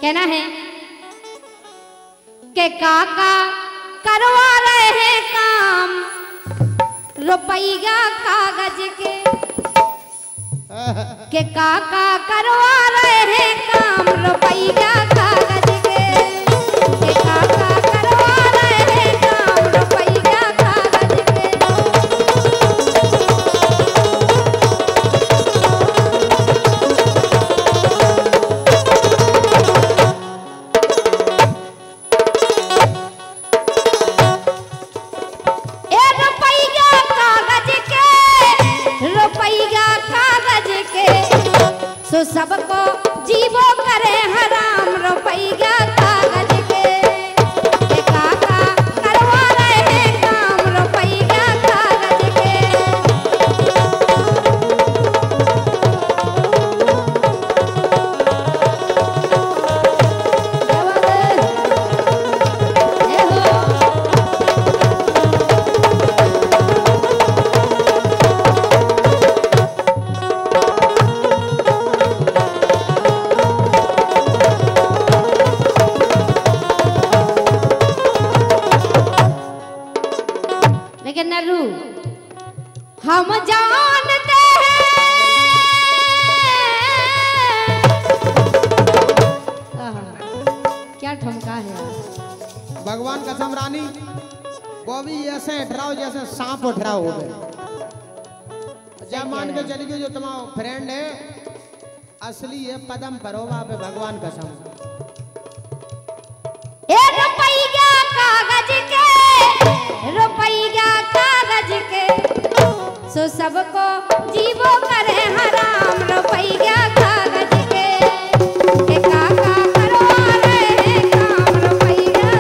कहना है कि काका करवा रहे हैं काम रुपया कागज के काका करवा रहे हैं काम रुपया कागज के काका करवा रहे हैं काम रुपया कागज सो सबको जीवो करे हराम रुपया कागज के काका करवा रहे हैं काम रुपया कागज के हम जानते हैं क्या ठमका है भगवान कसम रानी वो भी ऐसे डराओ जैसे सांप डराओ हो गए। जब मान के चली गई जो तुम्हारा फ्रेंड है असली है पदम परोवा पे भगवान कसम रुपया कागज के सो सबको जीवो करे हराम रुपया कागज के काका करवा रहे हैं काम रुपया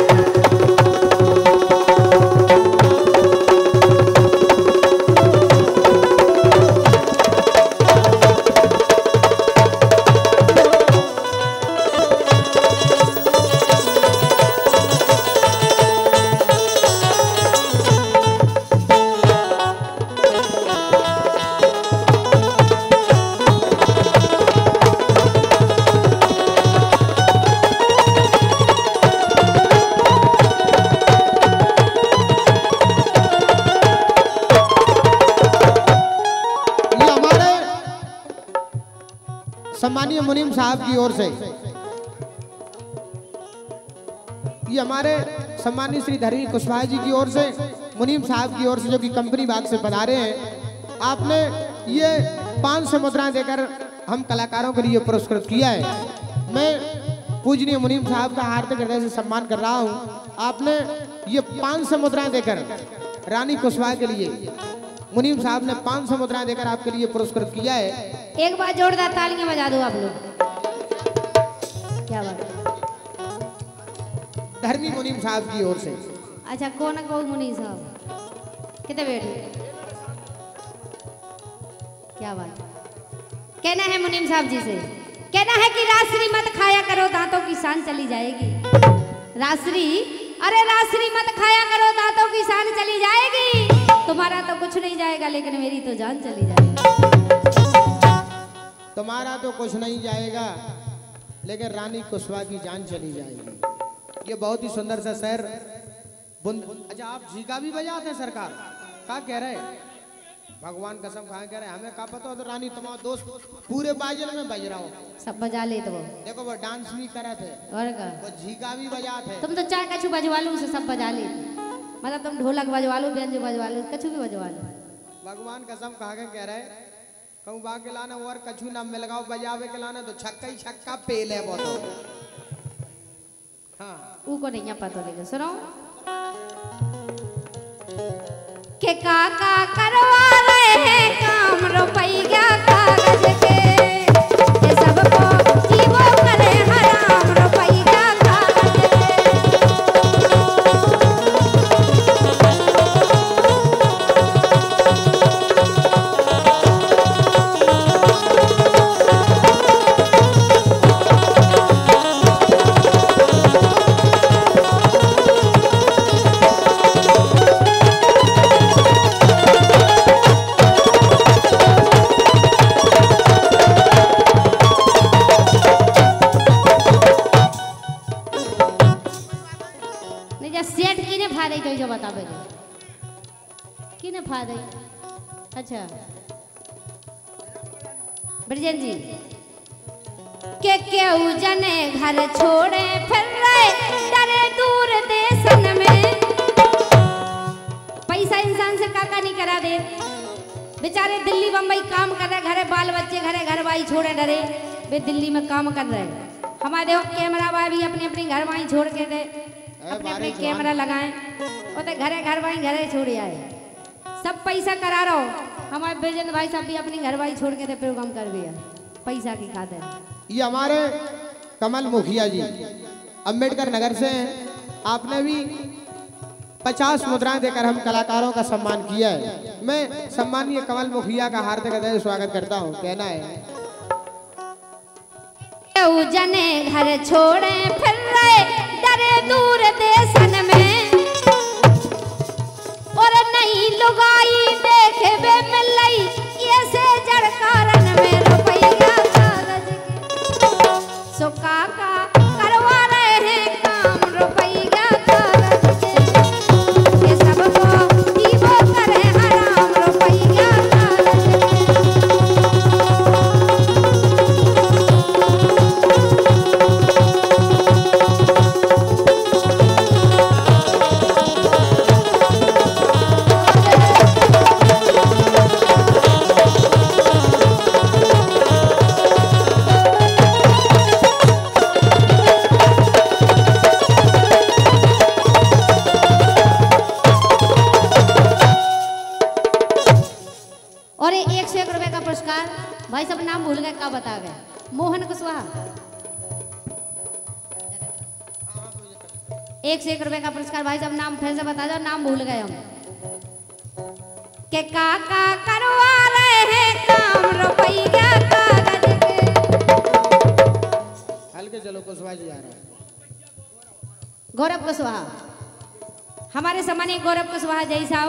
सम्मानीय मुनीम साहब की ओर से ये हमारे सम्मानीय श्री धरमी कुशवाहा जी की ओर से मुनीम साहब की ओर से जो कि कंपनी बाग से पधारे हैं। आपने ये 500 मुद्राएं देकर हम कलाकारों के लिए पुरस्कृत किया है। मैं पूजनीय मुनीम साहब का हार्दिक हृदय से सम्मान कर रहा हूँ। आपने ये 500 मुद्राएं देकर रानी कुशवाहा के लिए मुनीम साहब ने 500 मुद्राएं देकर आपके लिए पुरस्कृत किया है। एक बार जोरदार तालियां बजा दो आप लोग। क्या बात है धर्मी मुनीम साहब की ओर से। अच्छा कौन मुनीम साहब कितने बैठे क्या बात कहना है मुनीम साहब जी से कहना है कि रासरी मत खाया करो दांतों की शान चली जाएगी। रासरी अरे रासरी मत खाया करो दांतों की शान चली जाएगी। तुम्हारा तो कुछ नहीं जाएगा लेकिन मेरी तो जान चली जाएगी। तुम्हारा तो कुछ नहीं जाएगा लेकिन रानी कुशवाहा की जान चली जाएगी। ये बहुत ही सुंदर सा शहर अच्छा आप झीका भी बजाते हैं सरकार क्या कह रहे भगवान कसम कहा कह रहे हमें क्या पता तो रानी तुम्हारा दोस्त पूरे बाजल में बज रहा हो सब बजा ले तो वो देखो वो डांस भी करे थे और का वो झीका भी बजाते हैं। तुम तो चाय कछु बजवा लो उसे सब बजा ले मतलब तुम ढोलक बजवा लो बेंजो बजवा लो कछु भी बजवा लो। भगवान कसम कहा के कह रहे कहूँ बा के लाना और कछु नाम में लगाओ बजावे के लाना तो छक्का ही छक्का पेल है बहुत। हाँ को नहीं पता लेकिन सुनो के काका करवा रहे हैं काम रुपया कागज के सबको जीवो करे हराम रुपया कागज फायदे तो जो बतावे कि ने फायदे। अच्छा ब्रजेन जी के केहू जने घर छोड़े फिर रहे डरे दूर देशन में। पैसा इंसान से काका नहीं करा दे, बेचारे दिल्ली बम्बई काम कर रहे, घरे बाल बच्चे घरे घर बाई छोड़े डरे वे दिल्ली में काम कर रहे। हमारे देखो कैमरा बाई भी अपनी अपनी घर बाई छोड़ के दे अपने अपने कैमरा लगाए और तो घरे घर बाई घरे छोड़ आए, सब पैसा करा रहा हो। हमारे बेजन भाई साहब भी अपनी घर बाई छोड़ के दे प्रोग्राम कर दिया पैसा की खातिर। ये हमारे कमल मुखिया जी अम्बेडकर नगर से हैं। आपने भी 50 मुद्राएं देकर हम कलाकारों का सम्मान किया है। मैं सम्मानीय कमल मुखिया का हार्दिक हृदय स्वागत करता हूं। कहना है जने घर छोड़े फिर रहे डरे दूर देशन में और नहीं लुगाई देखे वे मिलई ये से जड़ कारण में रुपया कागज के सो काका करवा रहे हैं काम रुपया कागज के ये सबको दीवो करे हराम रुपया कागज और 101 रुपए का पुरस्कार भाई सब नाम भूल गए क्या बता गए। मोहन कुशवाहा 101 रुपए का पुरस्कार भाई सब नाम फिर से बता दो, नाम भूल गए हम के काका करवा रहे हैं काम रुपया कागज के। हल्के चलो कुशवाहा जी आ रहे हैं। गौरव कुशवाहा हमारे सम्मानीय गौरव कुशवाहा जय साहब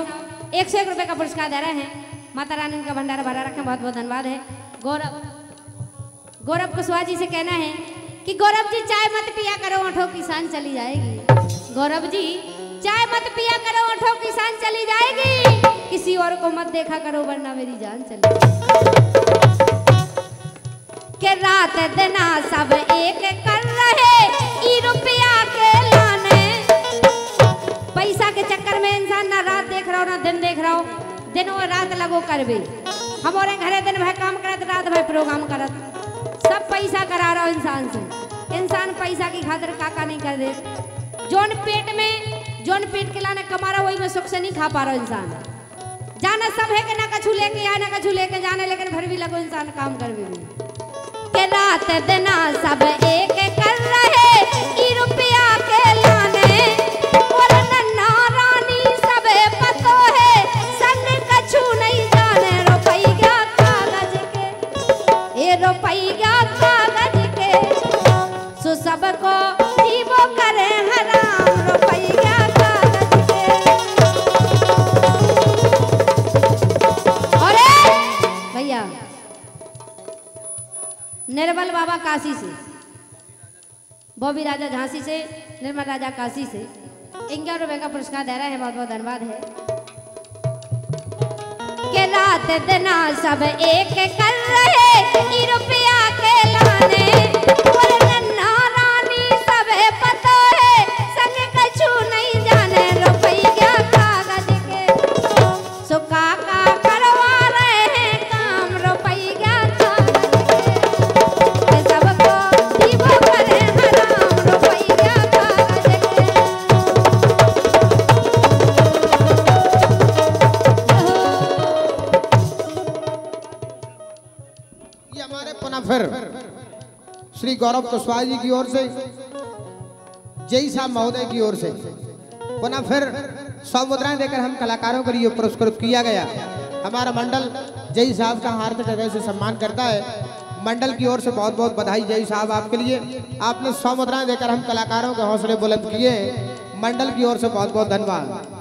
101 रुपए का पुरस्कार दे रहे हैं। माता रानी का भंडारा भरा रखें, बहुत बहुत धन्यवाद है। गौरव कुशवाहा जी से कहना है कि गौरव जी चाय मत पिया करो ओठों की शान चली जाएगी। गौरव जी चाय मत पिया करो ओठों की शान चली जाएगी, किसी और को मत देखा करो वरना मेरी जान चली के रात दिना सब एक कर रहे ई रुपया के लाने। पैसा के चक्कर में इंसान ना रात देख रहा हो ना दिन देख रहा हो, दिन और रात लगो करबे। हमारे घरे दिन भर काम करत रात भर प्रोग्राम करत, सब पैसा करा रहा हो इंसान से। इंसान पैसा की खातिर काका नहीं कर दे। जोन पेट के लाने कमा रहा वही में सुख से नहीं खा पा रहा इंसान। जाना सब है कि ना कछु लेके आए ना कछु लेके जाने, लेकिन फिर भी लगो इंसान काम कर भी के रात दिना सब एक कर रहे ई रुपया के लाने और नन्ना रानी सब पतो है संग कछु नहीं जाने रुपया कागज के ये रुपया कागज के सो सबको जीवो करे हराम रुपया कागज के। अरे भैया निर्मल बाबा काशी से, बॉबी राजा झांसी से, निर्मल राजा काशी से 51 रुपए का पुरस्कार दे रहे हैं, बहुत बहुत धन्यवाद है। के रात दिना सब एक कर रहे ई रुपया के लाने और नन्ना रानी सब पता है संग कछु नहीं जाने रुपया कागज के सो काका करवा रहे हैं काम रुपया कागज के सबको दीवो करे हराम रुपया कागज के। ये हमारे पुनः फिर श्री गौरव कुशवाहा जी की ओर से, जय साहब महोदय की ओर से पुनः फिर 100 मुद्राएं देकर हम कलाकारों के लिए पुरस्कृत किया गया। हमारा मंडल जय साहब का हार्दिक हृदय से सम्मान करता है। मंडल की ओर से बहुत बहुत बधाई जय साहब आपके लिए। आपने 100 मुद्राएं देकर हम कलाकारों के हौसले बुलंद किए। मंडल की ओर से बहुत बहुत धन्यवाद।